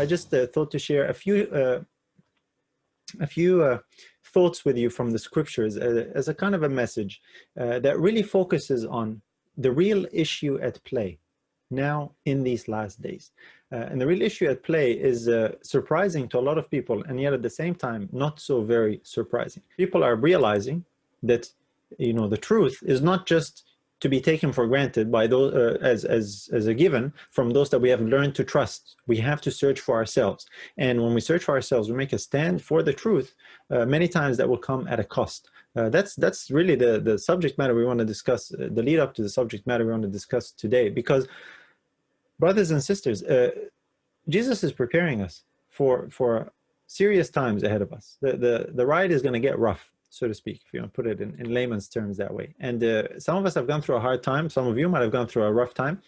I just thought to share a few thoughts with you from the scriptures as a kind of a message that really focuses on the real issue at play now in these last days. And the real issue at play is surprising to a lot of people, and yet at the same time not so very surprising. People are realizing that, you know, the truth is not just to be taken for granted by those as a given from those that we have learned to trust. We have to search for ourselves, and when we search for ourselves, we make a stand for the truth. Many times that will come at a cost. That's really the subject matter we want to discuss, the lead up to the subject matter we want to discuss today, because brothers and sisters, Jesus is preparing us for serious times ahead of us. The ride is going to get rough, so to speak, if you want to put it in layman's terms that way. And some of us have gone through a hard time. Some of you might have gone through a rough time.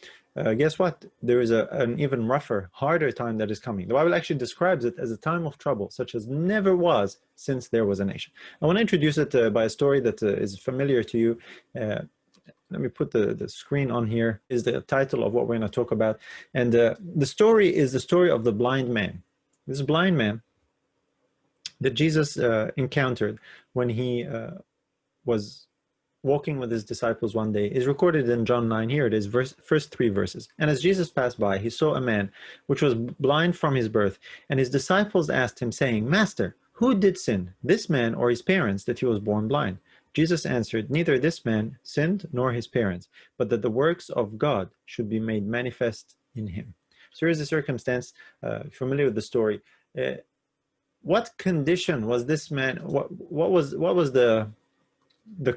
Guess what? There is an even rougher, harder time that is coming. The Bible actually describes it as a time of trouble, such as never was since there was a nation. I want to introduce it by a story that is familiar to you. Let me put the screen on here. Is the title of what we're going to talk about. And the story is the story of the blind man. This blind man that Jesus encountered when he was walking with his disciples one day is recorded in John 9. Here it is, first 3 verses. And as Jesus passed by, he saw a man which was blind from his birth. And his disciples asked him, saying, Master, who did sin, this man or his parents, that he was born blind? Jesus answered, Neither this man sinned nor his parents, but that the works of God should be made manifest in him. So here's the circumstance, familiar with the story. What condition was this man, what was the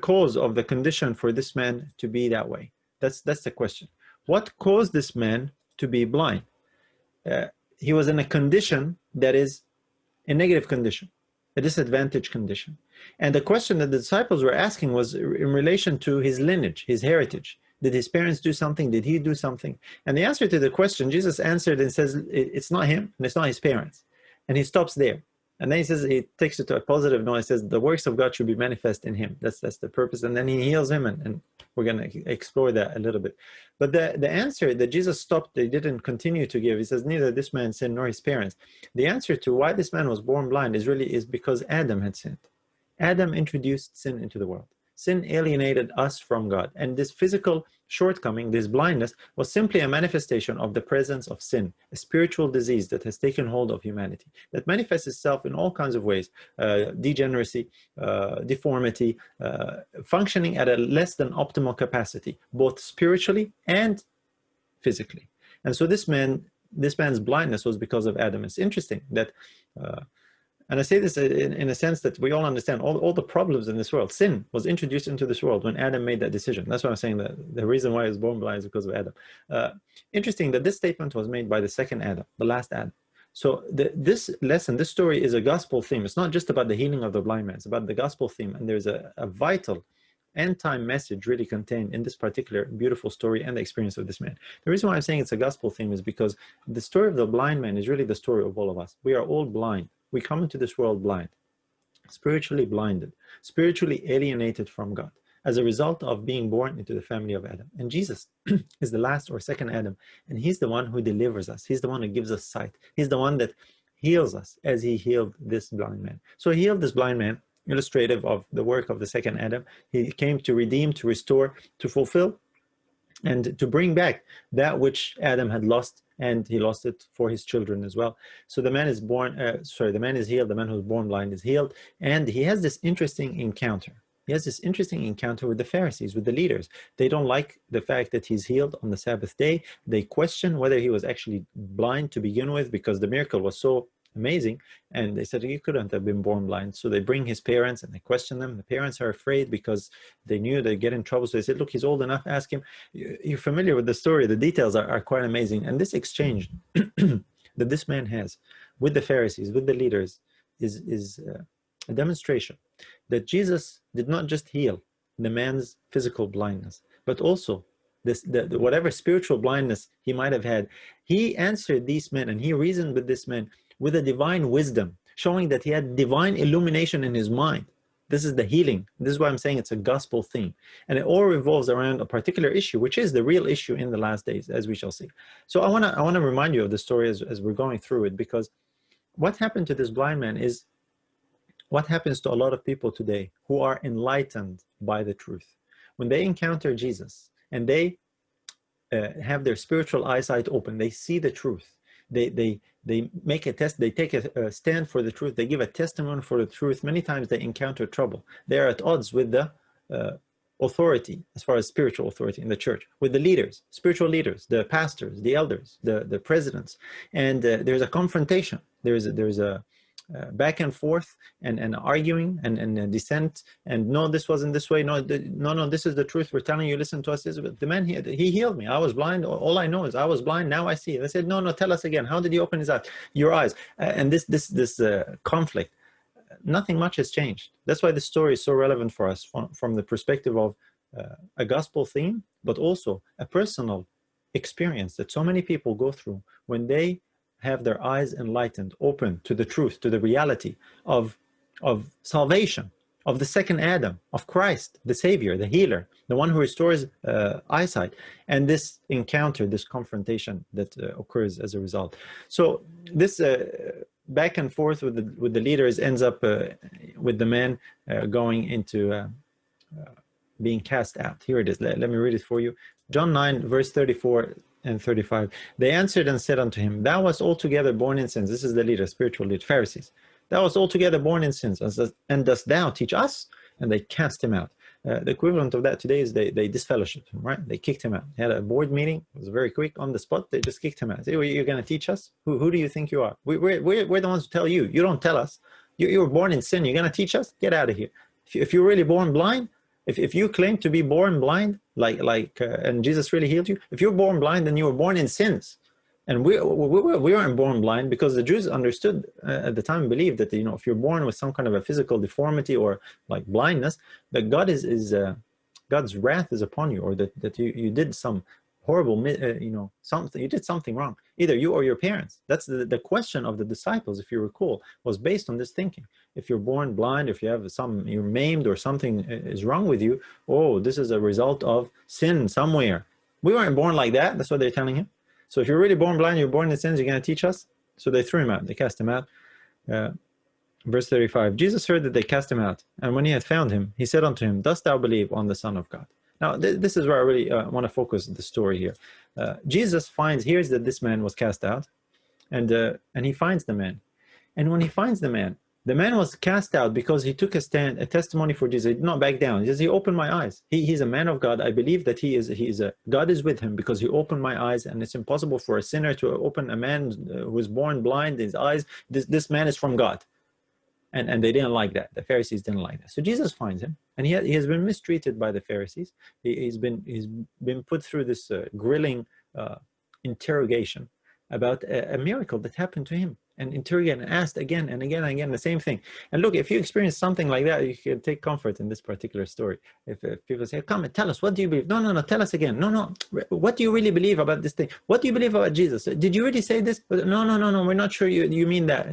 cause of the condition for this man to be that way? That's the question. What caused this man to be blind? He was in a condition that is a negative condition, a disadvantaged condition. And the question that the disciples were asking was in relation to his lineage, his heritage. Did his parents do something? Did he do something? And the answer to the question, Jesus answered and says, it's not him and it's not his parents. And he stops there. And then he says, he takes it to a positive note. He says, the works of God should be manifest in him. That's the purpose. And then he heals him, and we're going to explore that a little bit. But the answer that Jesus stopped, they didn't continue to give. He says, neither this man sinned nor his parents. The answer to why this man was born blind is because Adam had sinned. Adam introduced sin into the world. Sin alienated us from God. And this physical shortcoming, this blindness, was simply a manifestation of the presence of sin, a spiritual disease that has taken hold of humanity, that manifests itself in all kinds of ways: degeneracy, deformity, functioning at a less than optimal capacity, both spiritually and physically. And so this man's blindness was because of Adam. It's interesting that and I say this in a sense that we all understand all the problems in this world. Sin was introduced into this world when Adam made that decision. That's why I'm saying that the reason why he was born blind is because of Adam. Interesting that this statement was made by the second Adam, the last Adam. So this lesson, this story is a gospel theme. It's not just about the healing of the blind man. It's about the gospel theme. And there's a vital end-time message really contained in this particular beautiful story and the experience of this man. The reason why I'm saying it's a gospel theme is because the story of the blind man is really the story of all of us. We are all blind. We come into this world blind, spiritually blinded, spiritually alienated from God as a result of being born into the family of Adam. And Jesus is the last or second Adam, and he's the one who delivers us. He's the one who gives us sight. He's the one that heals us as he healed this blind man. So he healed this blind man, illustrative of the work of the second Adam. He came to redeem, to restore, to fulfill, and to bring back that which Adam had lost, and he lost it for his children as well. So the man is the man is healed. The man who's born blind is healed, and he has this interesting encounter. He has this interesting encounter with the Pharisees, with the leaders. They don't like the fact that he's healed on the Sabbath day. They question whether he was actually blind to begin with, because the miracle was so amazing, and they said he couldn't have been born blind. So they bring his parents and they question them. The parents are afraid because they knew they'd get in trouble. So they said, look, he's old enough, ask him. You're familiar with the story. The details are quite amazing. And this exchange that this man has with the Pharisees, with the leaders, is a demonstration that Jesus did not just heal the man's physical blindness, but also whatever spiritual blindness he might have had. He answered these men and he reasoned with this man with a divine wisdom, showing that he had divine illumination in his mind. This is the healing. This is why I'm saying it's a gospel theme. And it all revolves around a particular issue, which is the real issue in the last days, as we shall see. So I want to remind you of the story as we're going through it, because what happened to this blind man is what happens to a lot of people today who are enlightened by the truth. When they encounter Jesus and they have their spiritual eyesight open, they see the truth. They make a test, they take a stand for the truth, they give a testimony for the truth. Many times they encounter trouble. They are at odds with the authority, as far as spiritual authority in the church, with the leaders, spiritual leaders, the pastors, the elders, the presidents. And there's a confrontation. There's a back and forth and arguing and dissent, and no, this wasn't this way, no, this is the truth, we're telling you, listen to us. The man, he healed me, I was blind, all I know is I was blind, now I see. They said, no, tell us again, how did he open his eyes, your eyes? And this conflict, nothing much has changed. That's why this story is so relevant for us from the perspective of a gospel theme, but also a personal experience that so many people go through when they have their eyes enlightened, open to the truth, to the reality of salvation, of the second Adam, of Christ, the Savior, the healer, the one who restores eyesight, and this encounter, this confrontation that occurs as a result. So this back and forth with the leaders ends up with the man going into being cast out. Here it is. Let me read it for you. John 9, verse 34 and 35. They answered and said unto him, thou wast altogether born in sins. This is the leader, spiritual leader, Pharisees. Thou wast altogether born in sins, and dost thou teach us? And they cast him out. The equivalent of that today is they disfellowshipped him, right? They kicked him out. They had a board meeting. It was very quick, on the spot. They just kicked him out. Say, well, you're going to teach us? Who do you think you are? We're the ones who tell you. You don't tell us. You were born in sin. You're going to teach us? Get out of here. If you're really born blind, if you claim to be born blind, and Jesus really healed you, if you're born blind, then you were born in sins. And we weren't born blind, because the Jews understood at the time, believed that, if you're born with some kind of a physical deformity or like blindness, that God's wrath is upon you, or that you did some horrible, something, you did something wrong, either you or your parents. That's the question of the disciples, if you recall, was based on this thinking. If you're born blind, if you have you're maimed or something is wrong with you, oh, this is a result of sin somewhere. We weren't born like that. That's what they're telling him. So if you're really born blind, you're born in sins, you're going to teach us? So they threw him out. They cast him out. Verse 35, Jesus heard that they cast him out. And when he had found him, he said unto him, dost thou believe on the Son of God? Now, this is where I really want to focus the story here. Jesus hears that this man was cast out, and he finds the man. And when he finds the man was cast out because he took a testimony for Jesus. He did not back down. He opened my eyes. He's a man of God. I believe that God is with him because he opened my eyes, and it's impossible for a sinner to open a man who is born blind his eyes. This man is from God. And they didn't like that. The Pharisees didn't like that. So Jesus finds him, and he has been mistreated by the Pharisees. He's been put through this grilling interrogation about a miracle that happened to him, and interrogated and asked again and again and again the same thing. And look, if you experience something like that, you can take comfort in this particular story. If people say, come and tell us, what do you believe? No, tell us again. No, what do you really believe about this thing? What do you believe about Jesus? Did you really say this? No, we're not sure you mean that.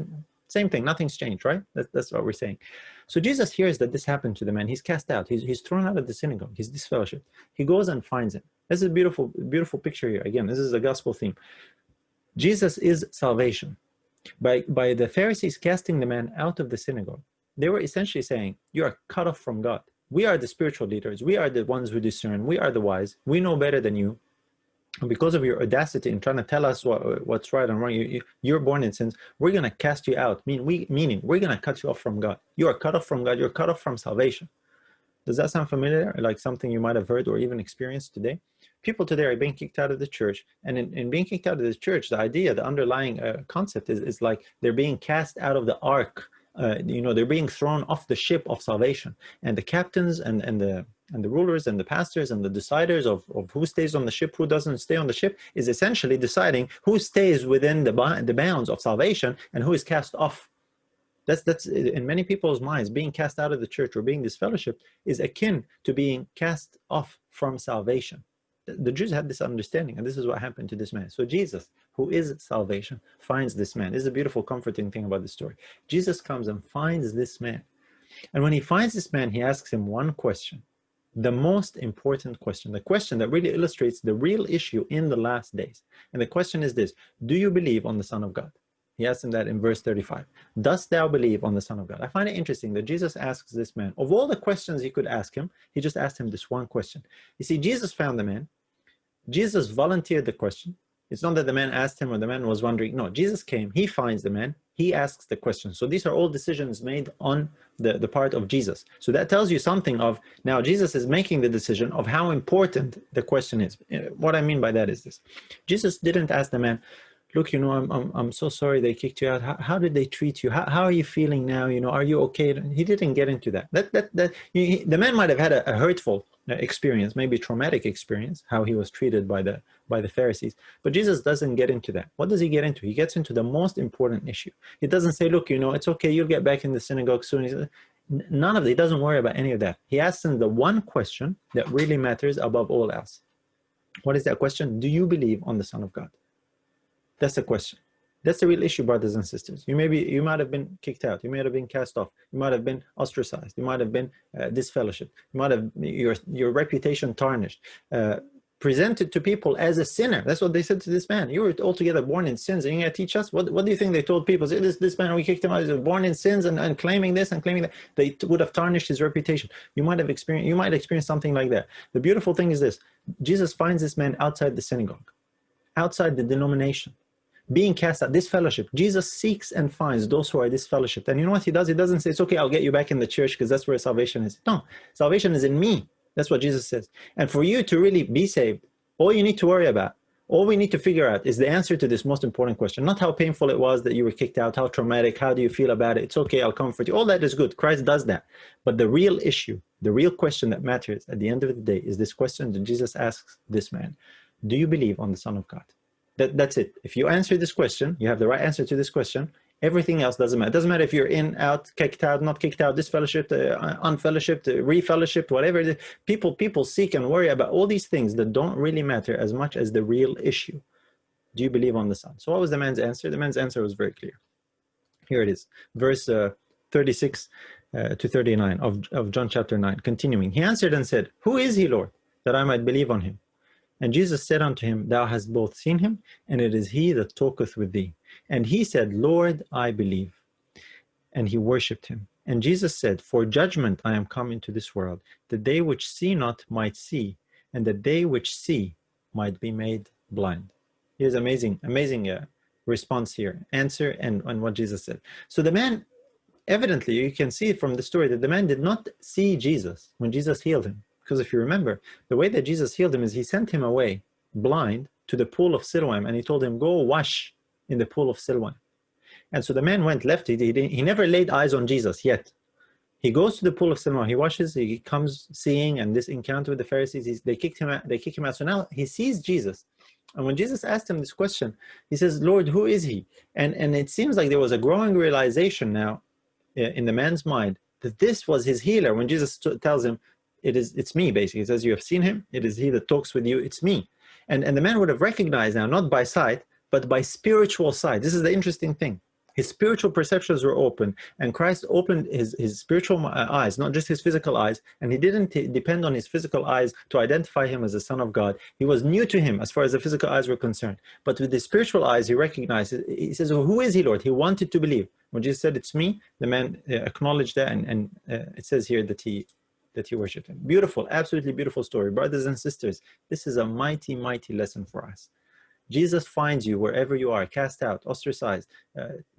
Same thing, nothing's changed, right? That's what we're saying. So Jesus hears that this happened to the man. He's cast out. He's thrown out of the synagogue. He's disfellowshipped. He goes and finds him. This is a beautiful, beautiful picture here. Again, this is a gospel theme. Jesus is salvation. By the Pharisees casting the man out of the synagogue, they were essentially saying, you are cut off from God. We are the spiritual leaders. We are the ones who discern. We are the wise. We know better than you. And because of your audacity in trying to tell us what's right and wrong, you're born in sins, we're going to cast you out, meaning we're going to cut you off from God. You are cut off from God. You're cut off from salvation. Does that sound familiar? Like something you might have heard or even experienced today? People today are being kicked out of the church. And in being kicked out of the church, the idea, the underlying concept is like they're being cast out of the ark. They're being thrown off the ship of salvation. And the captains and the rulers and the pastors and the deciders of who stays on the ship, who doesn't stay on the ship, is essentially deciding who stays within the bounds of salvation and who is cast off. That's in many people's minds, being cast out of the church or being disfellowshipped is akin to being cast off from salvation. The Jews had this understanding, and this is what happened to this man. So Jesus, who is salvation, finds this man. This is a beautiful, comforting thing about this story. Jesus comes and finds this man. And when he finds this man, he asks him one question, the most important question, the question that really illustrates the real issue in the last days. And the question is this: do you believe on the Son of God? He asks him that in verse 35. Dost thou believe on the Son of God? I find it interesting that Jesus asks this man, of all the questions he could ask him, he just asked him this one question. You see, Jesus found the man. Jesus volunteered the question. It's not that the man asked him or the man was wondering. No, Jesus came, he finds the man, he asks the question. So these are all decisions made on the part of Jesus. So that tells you something of, now Jesus is making the decision of how important the question is. What I mean by that is this: Jesus didn't ask the man, look, you know, I'm so sorry they kicked you out. How did they treat you? How are you feeling now? You know, are you okay? He didn't get into that. The man might have had a hurtful experience, maybe traumatic experience, how he was treated by the Pharisees. But Jesus doesn't get into that. What does he get into? He gets into the most important issue. He doesn't say, look, you know, it's okay, you'll get back in the synagogue soon. None of it. He doesn't worry about any of that. He asks him the one question that really matters above all else. What is that question? Do you believe on the Son of God? That's the question. That's the real issue, brothers and sisters. You might have been kicked out. You might have been cast off. You might have been ostracized. You might have been disfellowshipped. You might have your reputation tarnished. Presented to people as a sinner. That's what they said to this man. You were altogether born in sins, and you're going to teach us? What do you think they told people? This man, we kicked him out, he was born in sins, and claiming this and claiming that. They would have tarnished his reputation. You might experience something like that. The beautiful thing is this: Jesus finds this man outside the synagogue, outside the denomination, being cast out, disfellowship. Jesus seeks and finds those who are disfellowshipped. And you know what he does? He doesn't say, it's okay, I'll get you back in the church because that's where salvation is. No, salvation is in me. That's what Jesus says. And for you to really be saved, all you need to worry about, all we need to figure out is the answer to this most important question. Not how painful it was that you were kicked out, how traumatic, how do you feel about it? It's okay, I'll comfort you. All that is good. Christ does that. But the real issue, the real question that matters at the end of the day is this question that Jesus asks this man: do you believe on the Son of God? That's it. If you answer this question, you have the right answer to this question, everything else doesn't matter. It doesn't matter if you're in, out, kicked out, not kicked out, disfellowshipped, unfellowshipped, refellowshipped, whatever. People seek and worry about all these things that don't really matter as much as the real issue. Do you believe on the Son? So what was the man's answer? The man's answer was very clear. Here it is, verse 36 to 39 of John chapter 9. Continuing, he answered and said, who is he, Lord, that I might believe on him? And Jesus said unto him, thou hast both seen him, and it is he that talketh with thee. And he said, Lord, I believe. And he worshipped him. And Jesus said, for judgment I am come into this world, that they which see not might see, and that they which see might be made blind. Here's amazing response here, answer and what Jesus said. So the man, evidently, you can see from the story that the man did not see Jesus when Jesus healed him. Because if you remember, the way that Jesus healed him is he sent him away blind to the pool of Siloam, and he told him, go wash in the pool of Siloam. And so the man went left. He never laid eyes on Jesus yet. He goes to the pool of Siloam, he washes, he comes seeing, and this encounter with the Pharisees, they kick him out. So now he sees Jesus. And when Jesus asked him this question, he says, Lord, who is he? And it seems like there was a growing realization now in the man's mind that this was his healer. When Jesus tells him, it's me, basically. He says, you have seen him. It is he that talks with you. It's me. And the man would have recognized now, not by sight, but by spiritual sight. This is the interesting thing. His spiritual perceptions were open, and Christ opened his spiritual eyes, not just his physical eyes, and he didn't depend on his physical eyes to identify him as the Son of God. He was new to him as far as the physical eyes were concerned. But with his spiritual eyes, he recognized it. He says, well, who is he, Lord? He wanted to believe. When Jesus said, it's me, the man acknowledged that, and it says here that he worshipped him. Beautiful, absolutely beautiful story. Brothers and sisters, this is a mighty, mighty lesson for us. Jesus finds you wherever you are, cast out, ostracized,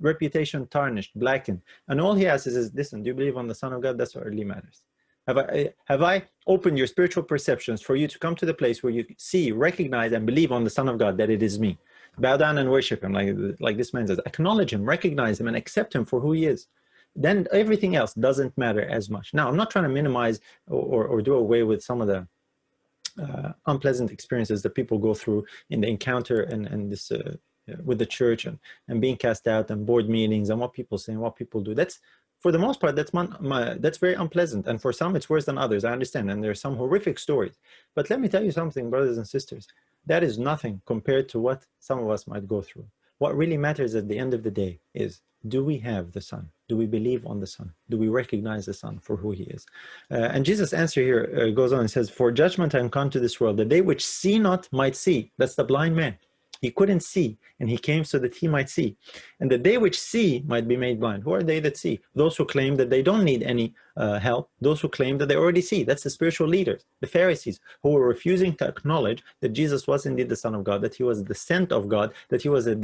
reputation tarnished, blackened. And all he asks is, listen, do you believe on the Son of God? That's what really matters. Have I opened your spiritual perceptions for you to come to the place where you see, recognize, and believe on the Son of God, that it is me? Bow down and worship him, like this man says. Acknowledge him, recognize him, and accept him for who he is. Then everything else doesn't matter as much. Now, I'm not trying to minimize or do away with some of the unpleasant experiences that people go through in the encounter and this with the church and being cast out and board meetings and what people say and what people do. That's, for the most part, that's very unpleasant. And for some, it's worse than others. I understand. And there are some horrific stories. But let me tell you something, brothers and sisters. That is nothing compared to what some of us might go through. What really matters at the end of the day is, Do we have the Son? Do we believe on the Son? Do we recognize the Son for who he is? And Jesus' answer here goes on and says, for judgment I am come to this world, that they which see not might see. That's the blind man. He couldn't see, and he came so that he might see. And that they which see might be made blind. Who are they that see? Those who claim that they don't need any help. Those who claim that they already see. That's the spiritual leaders, the Pharisees, who were refusing to acknowledge that Jesus was indeed the Son of God, that he was the sent of God, that he was a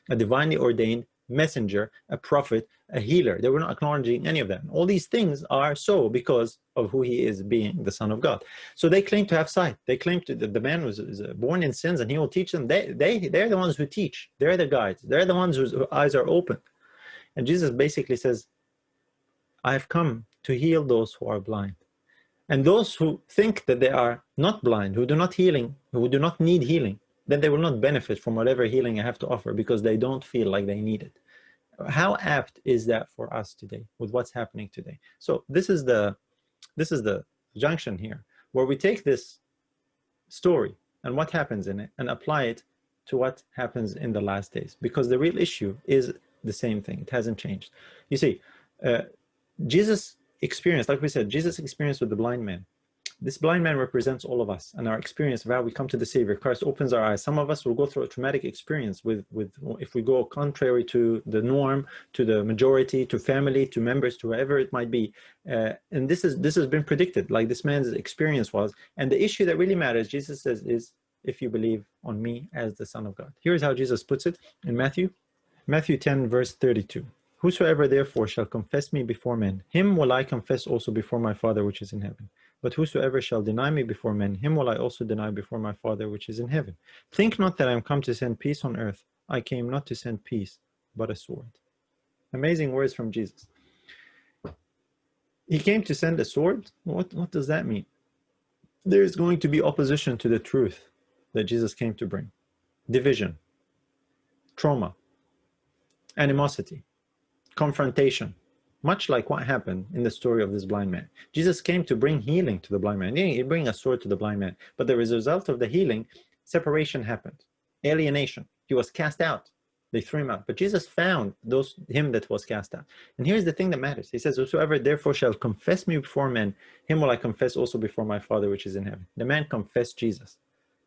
divinely ordained messenger, a prophet, a healer. They were not acknowledging any of that. All these things are so because of who he is, being the Son of God. So they claim to have sight. They claim that the man was born in sins and he will teach them. They're the ones who teach. They're the guides. They're the ones whose eyes are open. And Jesus basically says, I have come to heal those who are blind. And those who think that they are not blind, who do not need healing, then they will not benefit from whatever healing I have to offer because they don't feel like they need it. How apt is that for us today with what's happening today? So this is the junction here where we take this story and what happens in it and apply it to what happens in the last days, because the real issue is the same thing. It hasn't changed. You see, Jesus experienced, like we said, Jesus experienced with the blind man. This blind man represents all of us and our experience of how we come to the Savior. Christ opens our eyes. Some of us will go through a traumatic experience with if we go contrary to the norm, to the majority, to family, to members, to whoever it might be. And this has been predicted, like this man's experience was. And the issue that really matters, Jesus says, is if you believe on me as the Son of God. Here's how Jesus puts it in Matthew 10, verse 32. Whosoever therefore shall confess me before men, him will I confess also before my Father which is in heaven. But whosoever shall deny me before men, him will I also deny before my Father which is in heaven. Think not that I am come to send peace on earth. I came not to send peace, but a sword. Amazing words from Jesus. He came to send a sword? What does that mean? There's going to be opposition to the truth that Jesus came to bring. Division, trauma, animosity, confrontation, much like what happened in the story of this blind man. Jesus came to bring healing to the blind man. He didn't bring a sword to the blind man. But as a result of the healing, separation happened. Alienation. He was cast out. They threw him out. But Jesus found him that was cast out. And here's the thing that matters. He says, whosoever therefore shall confess me before men, him will I confess also before my Father which is in heaven. The man confessed Jesus.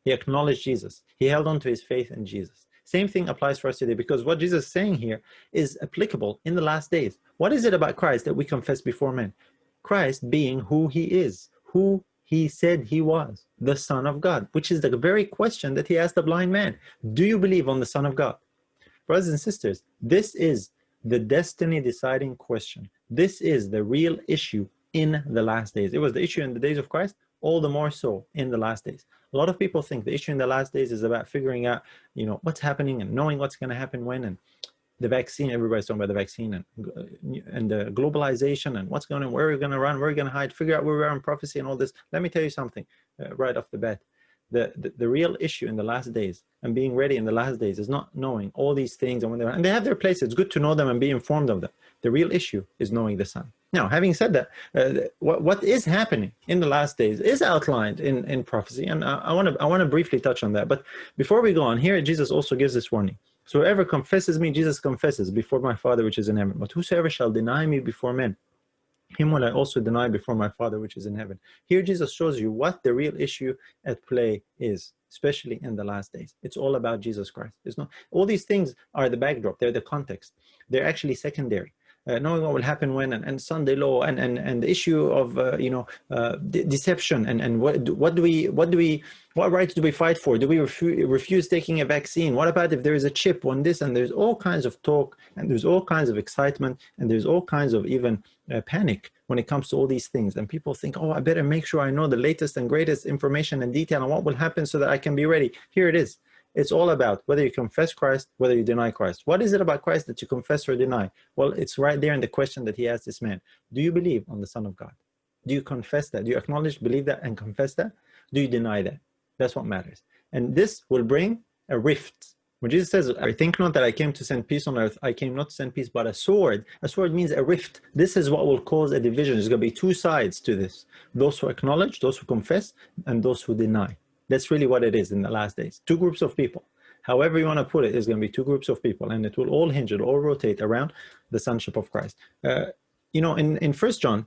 He acknowledged Jesus. He held on to his faith in Jesus. Same thing applies for us today, because what Jesus is saying here is applicable in the last days. What is it about Christ that we confess before men? Christ being who he is, who he said he was, the Son of God, which is the very question that he asked the blind man. Do you believe on the Son of God? Brothers and sisters, this is the destiny deciding question. This is the real issue in the last days. It was the issue in the days of Christ, all the more so in the last days. A lot of people think the issue in the last days is about figuring out, what's happening and knowing what's going to happen when, and the vaccine. Everybody's talking about the vaccine and the globalization and what's going on, where we're going to run, where we're going to hide, figure out where we are in prophecy and all this. Let me tell you something right off the bat. The real issue in the last days and being ready in the last days is not knowing all these things and they have their place. It's good to know them and be informed of them. The real issue is knowing the Son. Now, having said that, what is happening in the last days is outlined in prophecy, and I want to briefly touch on that. But before we go on, here Jesus also gives this warning. So whoever confesses me, Jesus confesses before my Father which is in heaven. But whosoever shall deny me before men, him will I also deny before my Father which is in heaven. Here Jesus shows you what the real issue at play is, especially in the last days. It's all about Jesus Christ. All these things are the backdrop. They're the context. They're actually secondary. Knowing what will happen when, and Sunday law, and the issue of deception, and what rights do we fight for? Do we refuse taking a vaccine? What about if there is a chip on this? And there's all kinds of talk, and there's all kinds of excitement, and there's all kinds of even panic when it comes to all these things. And people think, oh, I better make sure I know the latest and greatest information and detail on what will happen so that I can be ready. Here it is. It's all about whether you confess Christ, whether you deny Christ. What is it about Christ that you confess or deny? Well, it's right there in the question that he asked this man. Do you believe on the Son of God? Do you confess that? Do you acknowledge, believe that, and confess that? Do you deny that? That's what matters. And this will bring a rift. When Jesus says, I think not that I came to send peace on earth, I came not to send peace, but a sword. A sword means a rift. This is what will cause a division. There's going to be two sides to this. Those who acknowledge, those who confess, and those who deny. That's really what it is in the last days. Two groups of people. however you want to put it, is going to be two groups of people, and it will all hinge, it will all rotate around the sonship of Christ. You know, in 1 John,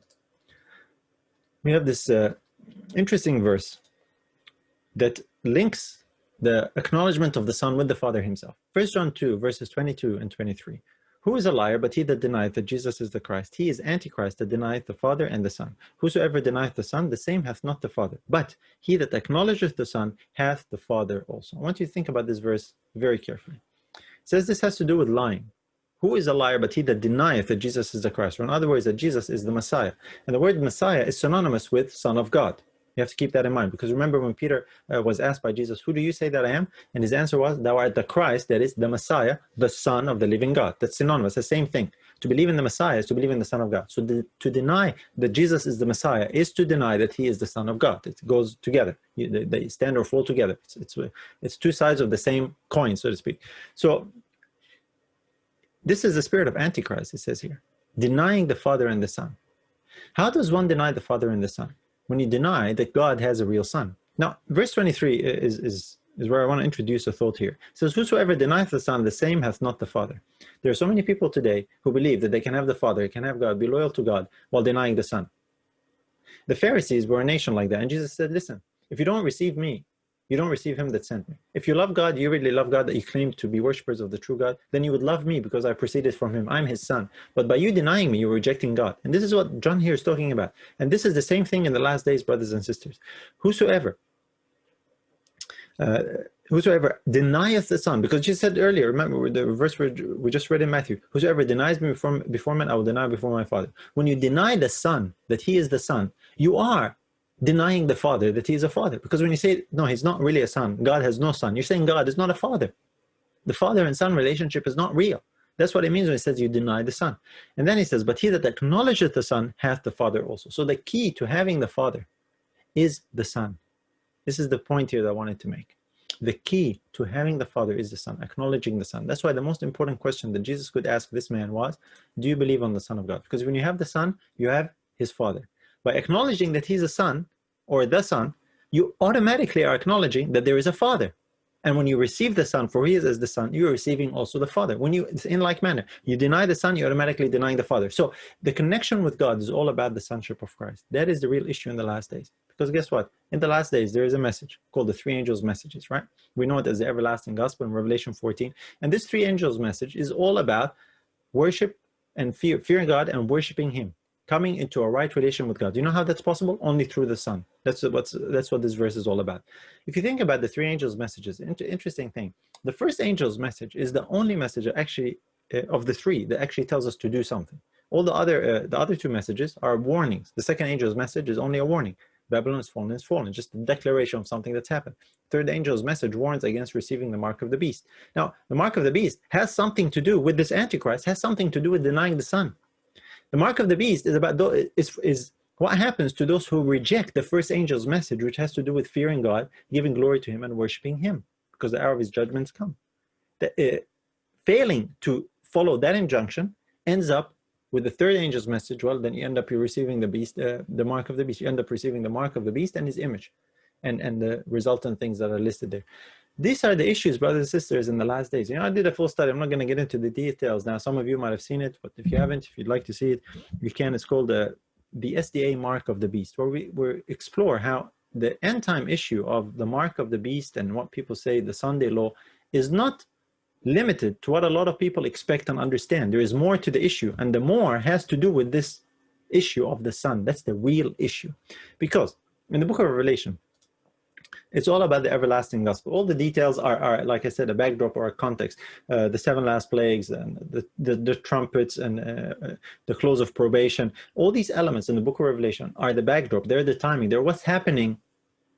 we have this interesting verse that links the acknowledgement of the Son with the Father himself. 1 John 2, verses 22 and 23. Who is a liar but he that denieth that Jesus is the Christ? He is Antichrist that denieth the Father and the Son. Whosoever denieth the Son, the same hath not the Father. But he that acknowledgeth the Son hath the Father also. I want you to think about this verse very carefully. It says this has to do with lying. Who is a liar but he that denieth that Jesus is the Christ? Or in other words, that Jesus is the Messiah. And the word Messiah is synonymous with Son of God. You have to keep that in mind, because remember when Peter was asked by Jesus, who do you say that I am? And his answer was, thou art the Christ, that is the Messiah, the Son of the living God. That's synonymous, the same thing. To believe in the Messiah is to believe in the Son of God. So to deny that Jesus is the Messiah is to deny that he is the Son of God. It goes together. They stand or fall together. It's two sides of the same coin, so to speak. So this is the spirit of Antichrist, it says here, denying the Father and the Son. How does one deny the Father and the Son? When you deny that God has a real Son. Now, verse 23 is where I want to introduce a thought here. It says, whosoever denieth the Son, the same hath not the Father. There are so many people today who believe that they can have the Father, can have God, be loyal to God, while denying the Son. The Pharisees were a nation like that, and Jesus said, listen, if you don't receive me, you don't receive him that sent me. If you love God, you really love God, that you claim to be worshippers of the true God, then you would love me because I proceeded from him. I'm his son. But by you denying me, you're rejecting God. And this is what John here is talking about. And this is the same thing in the last days, brothers and sisters. Whosoever denieth the Son, because Jesus said earlier, remember the verse we just read in Matthew, whosoever denies me before men, I will deny before my Father. When you deny the Son, that he is the Son, you are denying the Father, that he is a Father. Because when you say, no, he's not really a son, God has no son, you're saying God is not a father. The Father and Son relationship is not real. That's what it means when it says you deny the Son. And then he says, but he that acknowledgeth the Son hath the Father also. So the key to having the Father is the Son. This is the point here that I wanted to make. The key to having the Father is the Son, acknowledging the Son. That's why the most important question that Jesus could ask this man was, do you believe on the Son of God? Because when you have the Son, you have his Father. By acknowledging that he's a son, or the Son, you automatically are acknowledging that there is a Father. And when you receive the Son, for he is as the Son, you are receiving also the Father. When you, in like manner, you deny the Son, you're automatically denying the Father. So the connection with God is all about the sonship of Christ. That is the real issue in the last days. Because guess what? In the last days, there is a message called the three angels' messages, right? We know it as the everlasting gospel in Revelation 14. And this three angels' message is all about worship and fearing God and worshiping him. Coming into a right relation with God. Do you know how that's possible? Only through the Son. That's what this verse is all about. If you think about the three angels' messages, interesting thing. The first angel's message is the only message actually of the three that actually tells us to do something. All the other two messages are warnings. The second angel's message is only a warning. Babylon is fallen, just a declaration of something that's happened. Third angel's message warns against receiving the mark of the beast. Now, the mark of the beast has something to do with this Antichrist, has something to do with denying the Son. The mark of the beast is about is what happens to those who reject the first angel's message, which has to do with fearing God, giving glory to him, and worshiping him, because the hour of his judgments come. Failing to follow that injunction ends up with the third angel's message. Well, then you end up receiving the beast, the mark of the beast. You end up receiving the mark of the beast and his image, and the resultant things that are listed there. These are the issues, brothers and sisters, in the last days. You know, I did a full study. I'm not going to get into the details now. Some of you might have seen it, but if you haven't, if you'd like to see it, you can. It's called the SDA Mark of the Beast, where we explore how the end time issue of the mark of the beast and what people say the Sunday law is not limited to what a lot of people expect and understand. There is more to the issue, and the more has to do with this issue of the Son. That's the real issue. Because in the book of Revelation, it's all about the everlasting gospel. All the details are, like I said, a backdrop or a context. The seven last plagues and the trumpets and the close of probation. All these elements in the book of Revelation are the backdrop. They're the timing. They're what's happening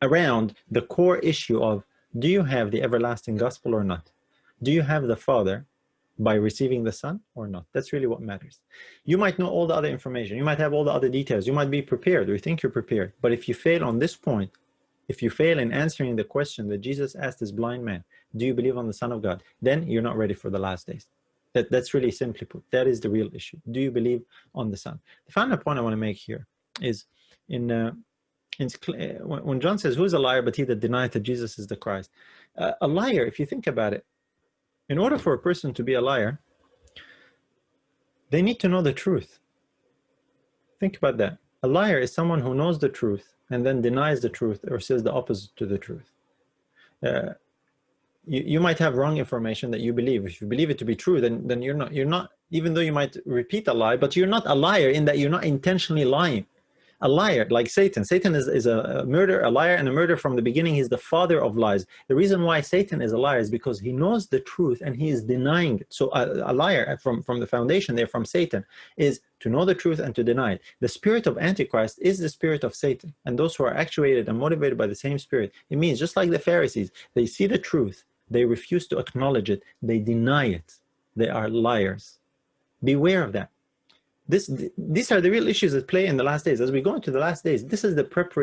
around the core issue of, do you have the everlasting gospel or not? Do you have the Father by receiving the Son or not? That's really what matters. You might know all the other information. You might have all the other details. You might be prepared or you think you're prepared. But if you fail on this point, if you fail in answering the question that Jesus asked this blind man, do you believe on the Son of God? Then you're not ready for the last days. That's really simply put. That is the real issue. Do you believe on the Son? The final point I want to make here is when John says, who is a liar but he that denieth that Jesus is the Christ? A liar, if you think about it, In order for a person to be a liar, they need to know the truth. Think about that. A liar is someone who knows the truth and then denies the truth or says the opposite to the truth. You might have wrong information that you believe. If you believe it to be true, then you're not, even though you might repeat a lie, but you're not a liar in that you're not intentionally lying. A liar, like Satan. Satan is a murderer, a liar, and a murderer from the beginning. He's the father of lies. The reason why Satan is a liar is because he knows the truth and he is denying it. So a liar from the foundation there, from Satan, is to know the truth and to deny it. The spirit of Antichrist is the spirit of Satan. And those who are actuated and motivated by the same spirit, it means just like the Pharisees, they see the truth, they refuse to acknowledge it, they deny it. They are liars. Beware of that. These are the real issues at play in the last days. As we go into the last days, this is the prep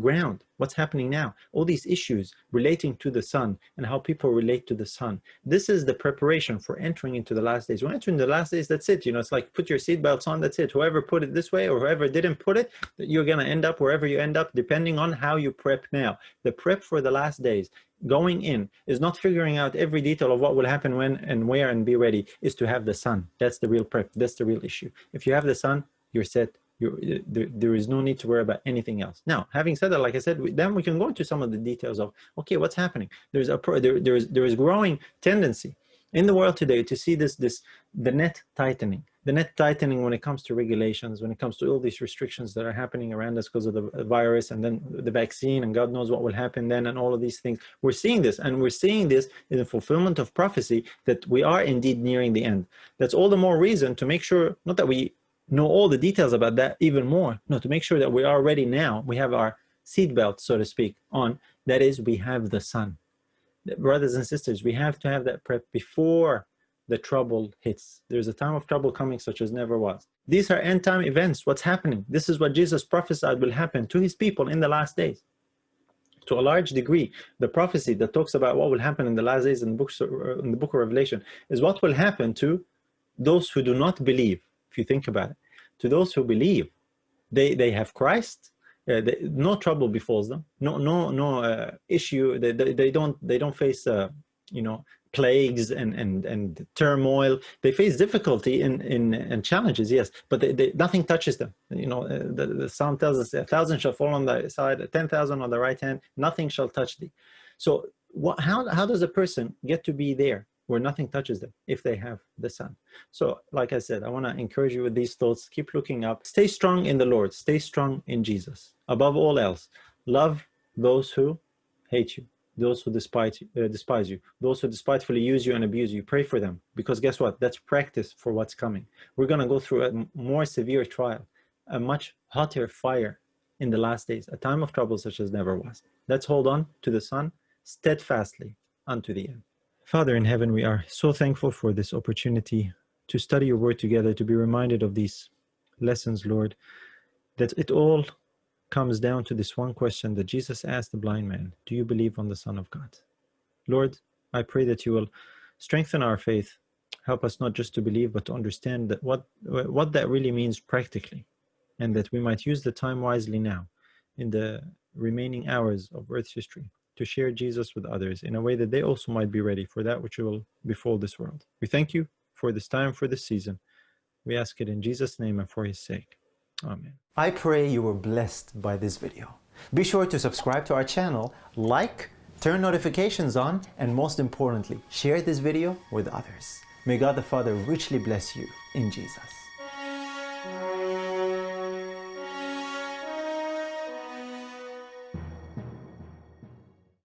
ground. What's happening now? All these issues relating to the Son and how people relate to the Son. This is the preparation for entering into the last days. We're entering the last days, that's it. You know, it's like put your seatbelts on, that's it. Whoever put it this way or whoever didn't put it, you're going to end up wherever you end up, depending on how you prep now. The prep for the last days, going in, is not figuring out every detail of what will happen when and where and be ready, is to have the Son. That's the real prep. That's the real issue. If you have the Son, you're set. There is no need to worry about anything else. Now, having said that, like I said, then we can go into some of the details of, okay, what's happening? There is growing tendency in the world today to see the net tightening. The net tightening when it comes to regulations, when it comes to all these restrictions that are happening around us because of the virus and then the vaccine, and God knows what will happen then, and all of these things. We're seeing this, and we're seeing this in the fulfillment of prophecy that we are indeed nearing the end. That's all the more reason to make sure, not that we know all the details about that even more, no, to make sure that we are ready now. We have our seatbelt, so to speak, on. That is, we have the Son. Brothers and sisters, we have to have that prep before the trouble hits. There's a time of trouble coming such as never was. These are end time events. What's happening? This is what Jesus prophesied will happen to his people in the last days. To a large degree, the prophecy that talks about what will happen in the last days in the book of Revelation is what will happen to those who do not believe. If you think about it, to those who believe, they have Christ. No trouble befalls them. No issue. They don't face plagues and turmoil. They face difficulty and challenges, yes, but nothing touches them. The Psalm tells us 1,000 shall fall on thy side, 10,000 on the right hand, nothing shall touch thee. So how does a person get to be there where nothing touches them if they have the Son? So like I said, I want to encourage you with these thoughts. Keep looking up. Stay strong in the Lord. Stay strong in Jesus. Above all else, love those who hate you, those who despise you, those who despitefully use you and abuse you. Pray for them, because guess what? That's practice for what's coming. We're going to go through a more severe trial, a much hotter fire in the last days, a time of trouble such as never was. Let's hold on to the Son steadfastly unto the end. Father in heaven, we are so thankful for this opportunity to study your word together, to be reminded of these lessons, Lord, that it all comes down to this one question that Jesus asked the blind man: do you believe on the Son of God? Lord, I pray that you will strengthen our faith, help us not just to believe, but to understand that what that really means practically, and that we might use the time wisely now in the remaining hours of Earth's history to share Jesus with others in a way that they also might be ready for that which will befall this world. We thank you for this time, for this season. We ask it in Jesus' name and for his sake. Amen. I pray you were blessed by this video. Be sure to subscribe to our channel, like, turn notifications on, and most importantly, share this video with others. May God the Father richly bless you in Jesus.